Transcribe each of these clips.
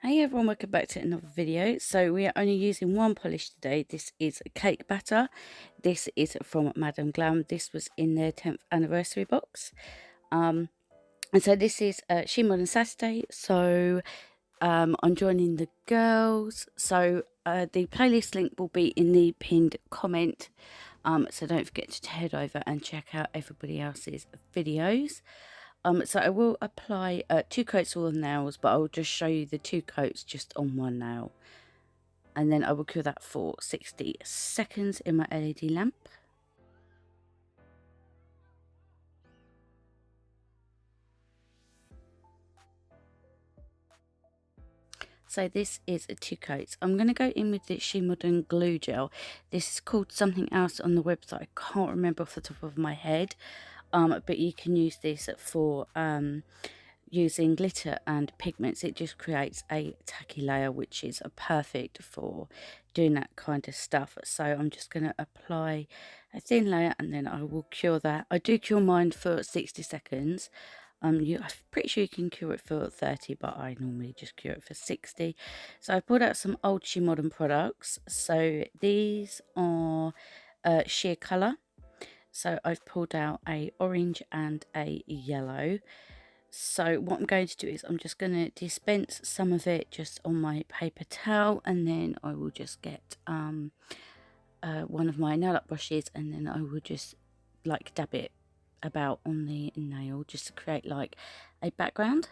Hey everyone, welcome back to another video. So we are only using one polish today. This is cake batter. This is from Madame Glam. This was in their 10th anniversary box. And so this is Shemodern Saturday. So I'm joining the girls. So the playlist link will be in the pinned comment. So don't forget to head over and check out everybody else's videos. So I will apply 2 coats of all the nails, but I will just show you the 2 coats just on one nail. And then I will cure that for 60 seconds in my LED lamp. So this is 2 coats. I'm going to go in with the Shemodern glue gel. This is called something else on the website. I can't remember off the top of my head. But you can use this for using glitter and pigments. It just creates a tacky layer, which is perfect for doing that kind of stuff. So I'm just going to apply a thin layer and then I will cure that. I do cure mine for 60 seconds. I'm pretty sure you can cure it for 30, but I normally just cure it for 60. So I pulled out some old Shemodern products. So these are sheer colour. So I've pulled out a orange and a yellow. So what I'm going to do is I'm just going to dispense some of it just on my paper towel, and then I will just get one of my nail art brushes, and then I will just like dab it about on the nail just to create like a background.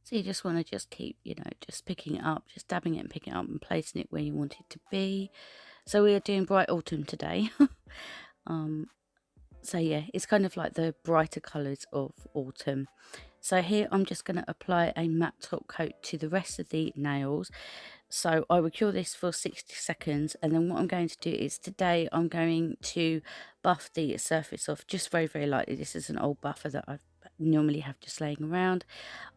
So you just want to just keep, just picking it up, just dabbing it and picking it up and placing it where you want it to be. So we are doing bright autumn today. So yeah, it's kind of like the brighter colours of autumn. So here I'm just going to apply a matte top coat to the rest of the nails. So I will cure this for 60 seconds, and then what I'm going to do is today I'm going to buff the surface off just very, very lightly. This is an old buffer that I normally have just laying around.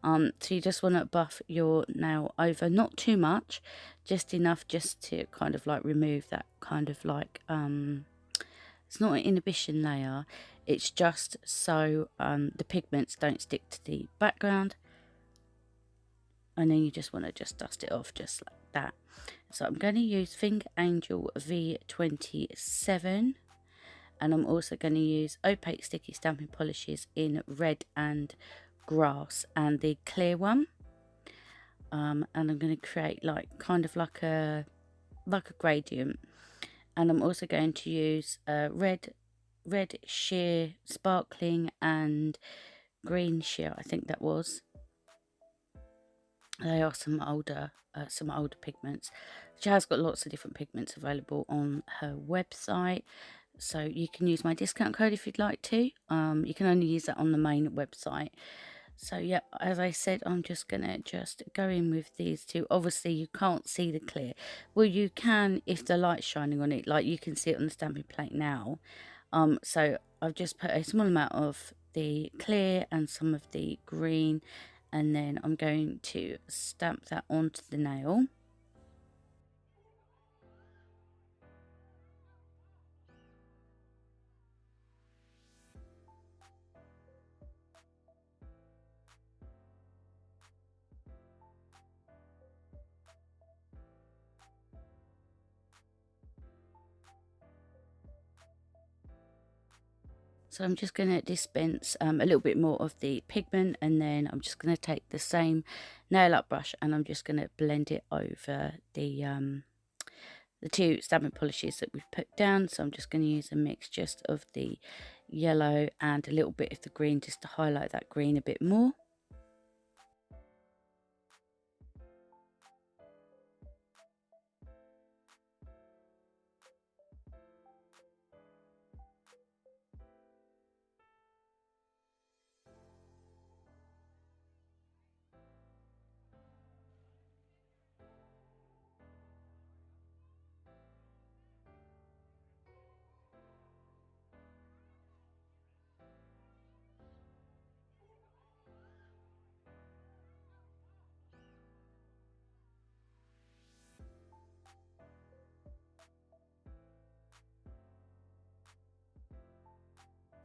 So you just want to buff your nail over, not too much, just enough just to kind of like remove that kind of like it's not an inhibition layer, it's just so the pigments don't stick to the background. And then you just want to just dust it off just like that. So I'm going to use Finger Angel V27, and I'm also going to use opaque sticky stamping polishes in red and grass and the clear one. And I'm going to create like kind of like a gradient. And I'm also going to use red sheer sparkling and green sheer, I think that was. They are some older pigments. She has got lots of different pigments available on her website, so you can use my discount code if you'd like to. You can only use that on the main website. So yeah, as I said, I'm just gonna go in with these two. Obviously you can't see the clear. Well, you can if the light's shining on it, like you can see it on the stamping plate now. So I've just put a small amount of the clear and some of the green, and then I'm going to stamp that onto the nail. So I'm just going to dispense a little bit more of the pigment, and then I'm just going to take the same nail art brush and I'm just going to blend it over the 2 stamping polishes that we've put down. So I'm just going to use a mix just of the yellow and a little bit of the green just to highlight that green a bit more.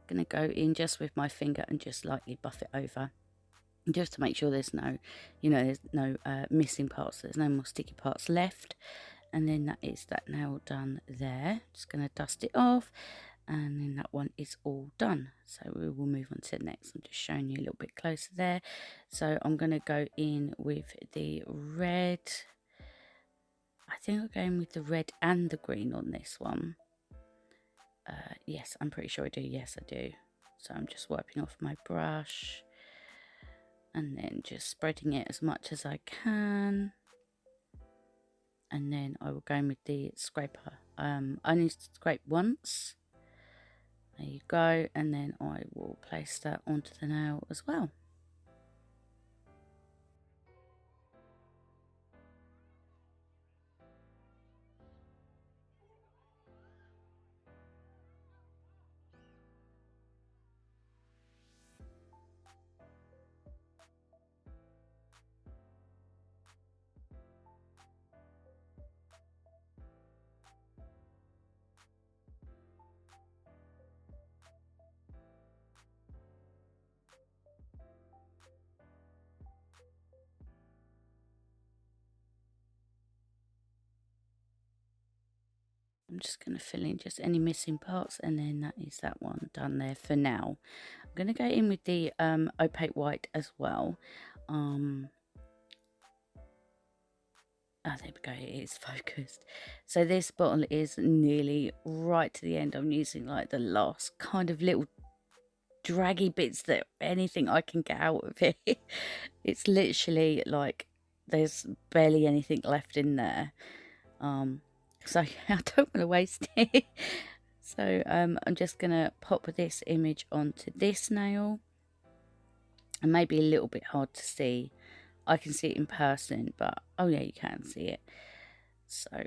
going to go in just with my finger and just lightly buff it over, just to make sure there's no, there's no missing parts, there's no more sticky parts left. And then that is that nail done there. Just going to dust it off, and then that one is all done. So we will move on to the next. I'm just showing you a little bit closer there. So I'm going to go in with the red. I think I'm going with the red and the green on this one. Yes, I'm pretty sure I do. Yes, I do. So I'm just wiping off my brush and then just spreading it as much as I can. And then I will go in with the scraper. I only scrape once. There you go. And then I will place that onto the nail as well. I'm just going to fill in just any missing parts, and then that is that one done there for now. I'm going to go in with the opaque white as well. Oh, there we go, it is focused. So this bottle is nearly right to the end. I'm using like the last kind of little draggy bits that anything I can get out of it. It's literally like there's barely anything left in there. So I don't want to waste it. So I'm just gonna pop this image onto this nail. And maybe a little bit hard to see. I can see it in person, but oh yeah, you can see it. So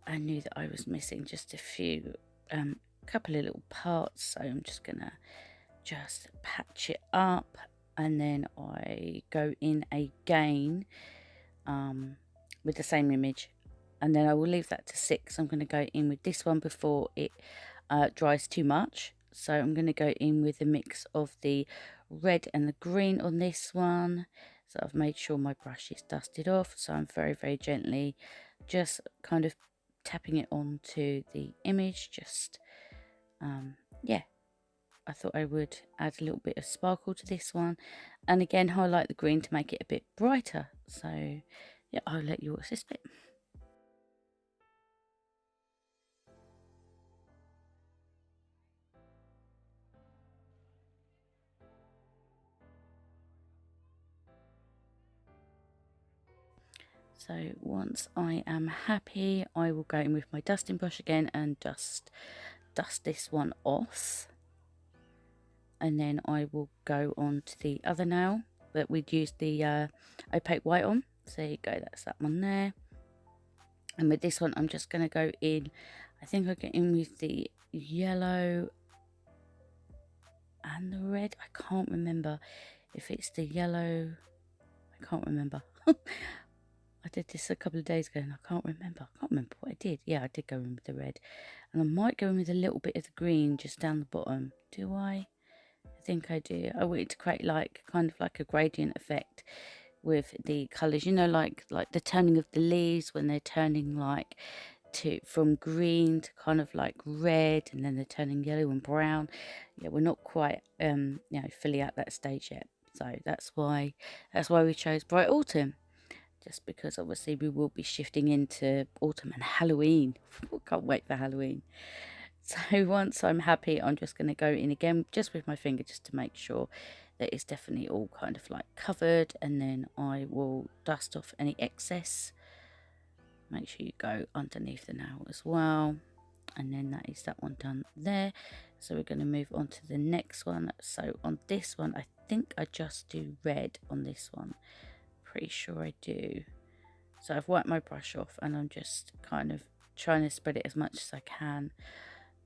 I knew that I was missing just a few, couple of little parts. So I'm just gonna just patch it up, and then I go in again with the same image, and then I will leave that to 6. I'm going to go in with this one before it dries too much. So I'm going to go in with a mix of the red and the green on this one. So I've made sure my brush is dusted off, so I'm very, very gently just kind of tapping it onto the image. Just yeah, I thought I would add a little bit of sparkle to this one, and again highlight the green to make it a bit brighter. So yeah, I'll let you watch this bit. So once I am happy, I will go in with my dusting brush again and just dust this one off. And then I will go on to the other nail that we'd used the opaque white on. So there you go, that's that one there. And with this one, I'm just going to go in, I think I'll get in with the yellow and the red. I can't remember if it's the yellow. I can't remember. I did this a couple of days ago and I can't remember. I can't remember what I did. Yeah, I did go in with the red. And I might go in with a little bit of the green just down the bottom. Do I? I think I do. I want it to create like kind of like a gradient effect with the colours. You know, like the turning of the leaves when they're turning like from green to kind of like red, and then they're turning yellow and brown. Yeah, we're not quite fully at that stage yet. So that's why we chose bright autumn. Just because obviously we will be shifting into autumn and Halloween. Can't wait for Halloween. So once I'm happy, I'm just going to go in again just with my finger just to make sure that it's definitely all kind of like covered, and then I will dust off any excess. Make sure you go underneath the nail as well, and then that is that one done there. So we're going to move on to the next one. So on this one, I think I just do red on this one. Pretty sure I do. So I've wiped my brush off and I'm just kind of trying to spread it as much as I can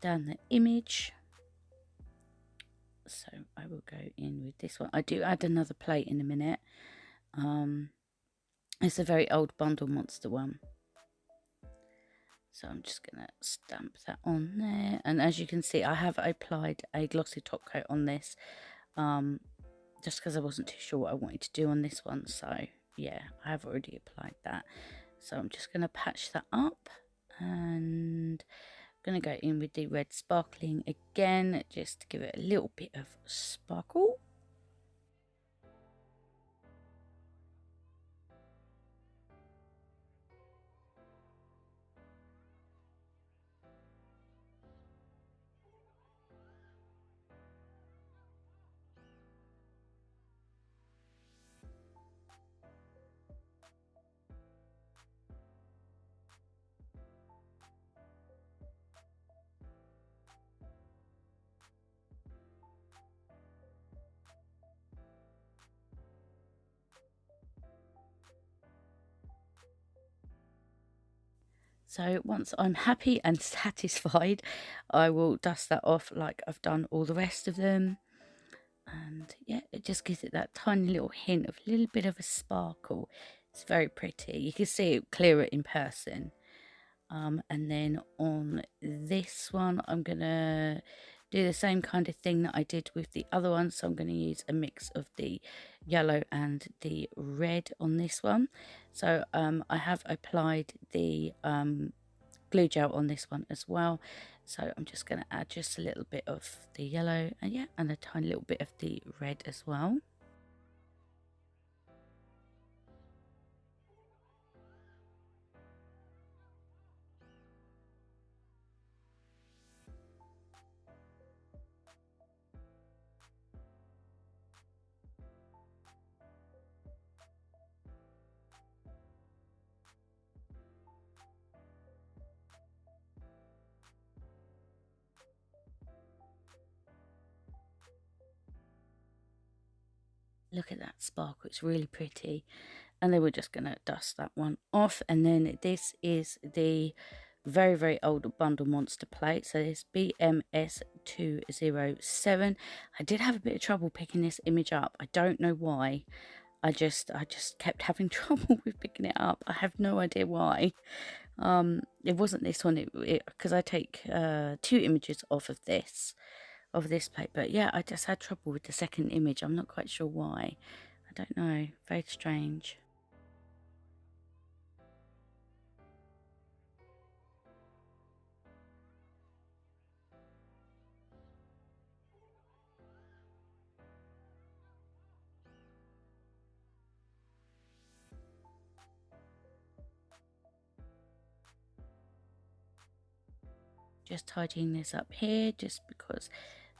down the image. So I will go in with this one. I do add another plate in a minute. It's a very old Bundle Monster one. So I'm just going to stamp that on there. And as you can see, I have applied a glossy top coat on this. Just because I wasn't too sure what I wanted to do on this one. So yeah, I have already applied that. So I'm just going to patch that up. And I'm going to go in with the red sparkling again, just to give it a little bit of sparkle. So once I'm happy and satisfied, I will dust that off like I've done all the rest of them. And yeah, it just gives it that tiny little hint of a little bit of a sparkle. It's very pretty. You can see it clearer in person. And then on this one, I'm going to do the same kind of thing that I did with the other one. So I'm going to use a mix of the yellow and the red on this one. So I have applied the glue gel on this one as well. So I'm just going to add just a little bit of the yellow and yeah, and a tiny little bit of the red as well. Look at that sparkle, it's really pretty. And then we're just going to dust that one off. And then this is the very, very old Bundle Monster plate. So this BMS 207. I did have a bit of trouble picking this image up. I don't know why. I just kept having trouble with picking it up. I have no idea why. It wasn't this one, because I take 2 images off of this plate. But yeah, I just had trouble with the second image. I'm not quite sure why. I don't know. Very strange. Just tidying this up here, just because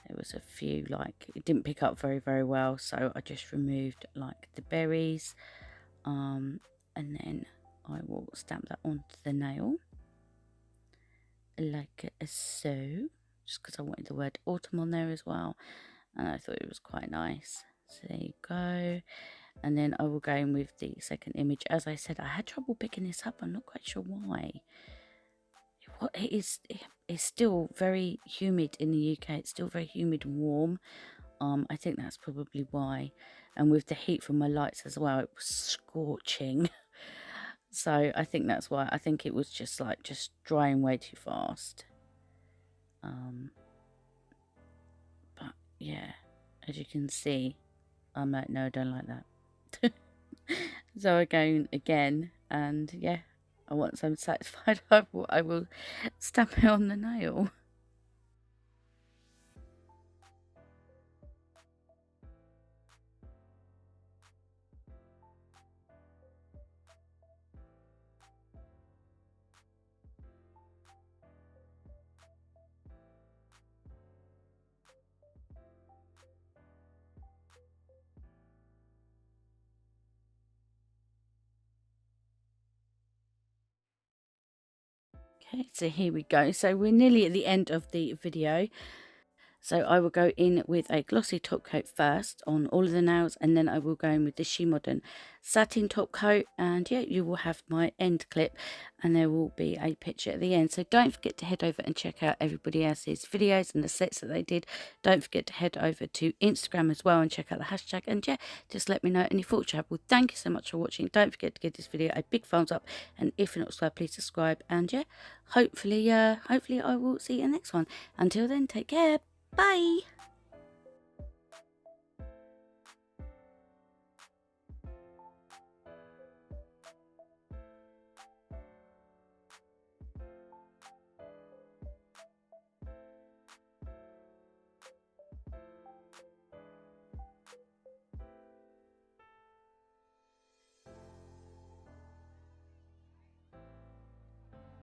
there was a few, like, it didn't pick up very, very well. So I just removed, like, the berries. And then I will stamp that onto the nail. Like so. Just because I wanted the word autumn on there as well. And I thought it was quite nice. So there you go. And then I will go in with the second image. As I said, I had trouble picking this up. I'm not quite sure why. It's still very humid in the UK. It's still very humid and warm. I think that's probably why. And with the heat from my lights as well, it was scorching. So I think that's why. I think it was just drying way too fast. But yeah, as you can see, I'm like, no, I don't like that. So I go again, and yeah, once I'm satisfied, I will stamp it on the nail. Okay, so here we go. So we're nearly at the end of the video. So I will go in with a glossy top coat first on all of the nails, and then I will go in with the Shemodern satin top coat, and yeah, you will have my end clip, and there will be a picture at the end. So don't forget to head over and check out everybody else's videos and the sets that they did. Don't forget to head over to Instagram as well and check out the hashtag, and yeah, just let me know any thoughts you have. Well, thank you so much for watching. Don't forget to give this video a big thumbs up, and if you're not subscribed, please subscribe, and yeah, hopefully I will see you in the next one. Until then, take care. Bye.